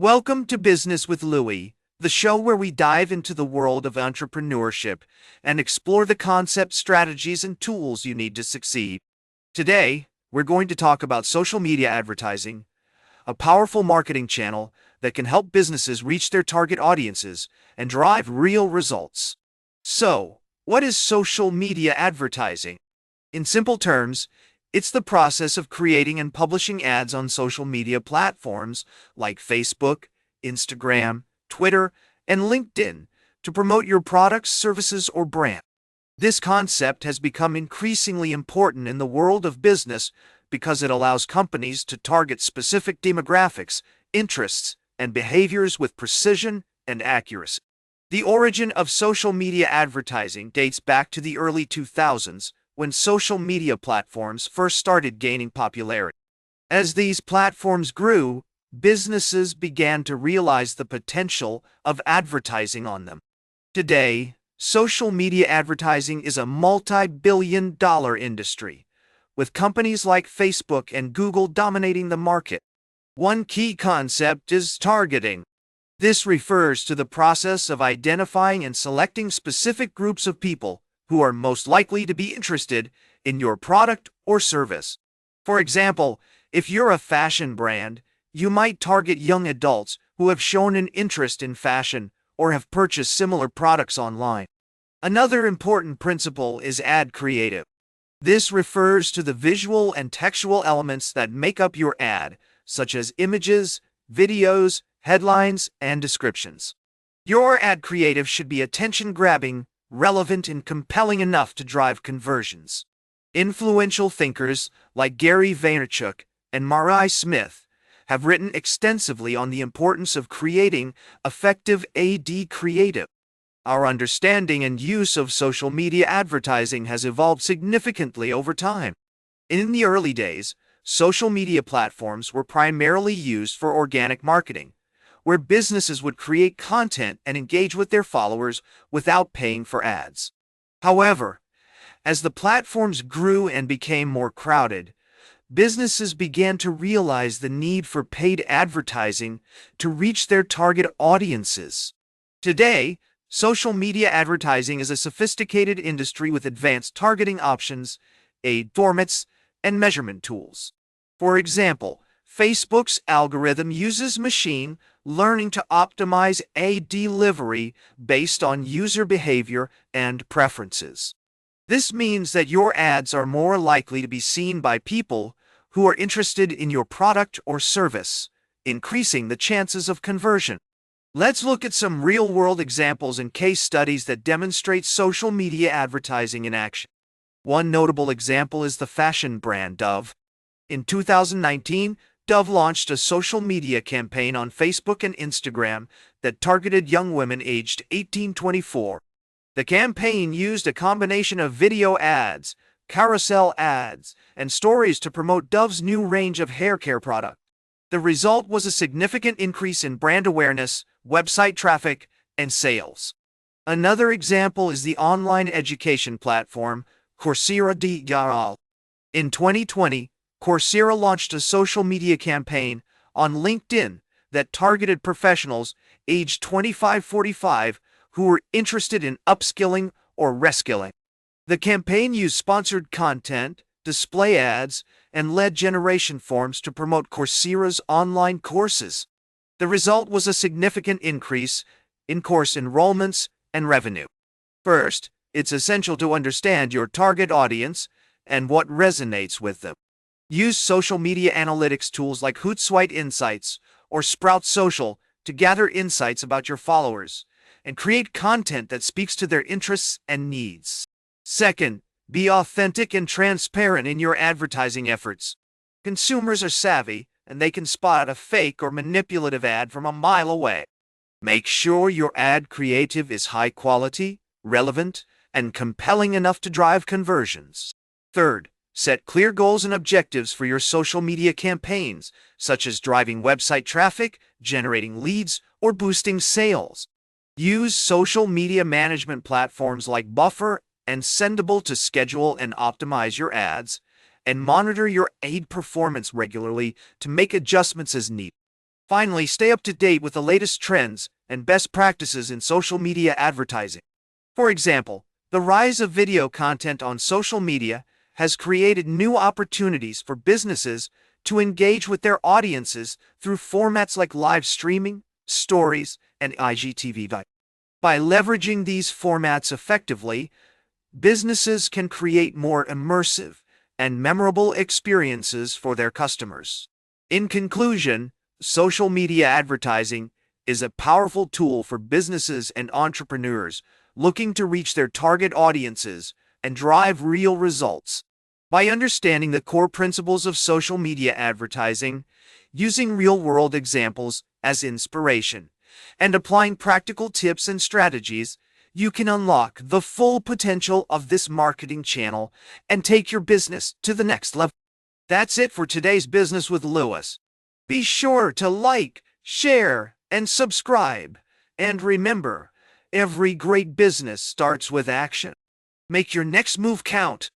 Welcome to Business with Louis, the show where we dive into the world of entrepreneurship and explore the concepts, strategies, and tools you need to succeed. Today, we're going to talk about social media advertising, a powerful marketing channel that can help businesses reach their target audiences and drive real results. So, what is social media advertising? In simple terms, it's the process of creating and publishing ads on social media platforms like Facebook, Instagram, Twitter, and LinkedIn to promote your products, services, or brand. This concept has become increasingly important in the world of business because it allows companies to target specific demographics, interests, and behaviors with precision and accuracy. The origin of social media advertising dates back to the early 2000s, when social media platforms first started gaining popularity. As these platforms grew, businesses began to realize the potential of advertising on them. Today, social media advertising is a multi-billion-dollar industry, with companies like Facebook and Google dominating the market. One key concept is targeting. This refers to the process of identifying and selecting specific groups of people who are most likely to be interested in your product or service. For example, if you're a fashion brand, you might target young adults who have shown an interest in fashion or have purchased similar products online. Another important principle is ad creative. This refers to the visual and textual elements that make up your ad, such as images, videos, headlines, and descriptions. Your ad creative should be attention-grabbing, relevant, and compelling enough to drive conversions. Influential thinkers like Gary Vaynerchuk and Mari Smith have written extensively on the importance of creating effective ad creative. Our understanding and use of social media advertising has evolved significantly over time. In the early days, social media platforms were primarily used for organic marketing, where businesses would create content and engage with their followers without paying for ads. However, as the platforms grew and became more crowded, businesses began to realize the need for paid advertising to reach their target audiences. Today, social media advertising is a sophisticated industry with advanced targeting options, ad formats, and measurement tools. For example, Facebook's algorithm uses machine learning to optimize ad delivery based on user behavior and preferences. This means that your ads are more likely to be seen by people who are interested in your product or service, increasing the chances of conversion. Let's look at some real-world examples and case studies that demonstrate social media advertising in action. One notable example is the fashion brand Dove. In 2019, Dove launched a social media campaign on Facebook and Instagram that targeted young women aged 18-24. The campaign used a combination of video ads, carousel ads, and stories to promote Dove's new range of hair care products. The result was a significant increase in brand awareness, website traffic, and sales. Another example is the online education platform Coursera. In 2020, Coursera launched a social media campaign on LinkedIn that targeted professionals aged 25-45 who were interested in upskilling or reskilling. The campaign used sponsored content, display ads, and lead generation forms to promote Coursera's online courses. The result was a significant increase in course enrollments and revenue. First, it's essential to understand your target audience and what resonates with them. Use social media analytics tools like Hootsuite Insights or Sprout Social to gather insights about your followers and create content that speaks to their interests and needs. Second, be authentic and transparent in your advertising efforts. Consumers are savvy, and they can spot a fake or manipulative ad from a mile away. Make sure your ad creative is high quality, relevant, and compelling enough to drive conversions. Third, set clear goals and objectives for your social media campaigns, such as driving website traffic, generating leads, or boosting sales. Use social media management platforms like Buffer and Sendable to schedule and optimize your ads, and monitor your ad performance regularly to make adjustments as needed. Finally, stay up to date with the latest trends and best practices in social media advertising. For example, the rise of video content on social media has created new opportunities for businesses to engage with their audiences through formats like live streaming, stories, and IGTV. By leveraging these formats effectively, businesses can create more immersive and memorable experiences for their customers. In conclusion, social media advertising is a powerful tool for businesses and entrepreneurs looking to reach their target audiences and drive real results. By understanding the core principles of social media advertising, using real-world examples as inspiration, and applying practical tips and strategies, you can unlock the full potential of this marketing channel and take your business to the next level. That's it for today's Business with Louis. Be sure to like, share, and subscribe. And remember, every great business starts with action. Make your next move count.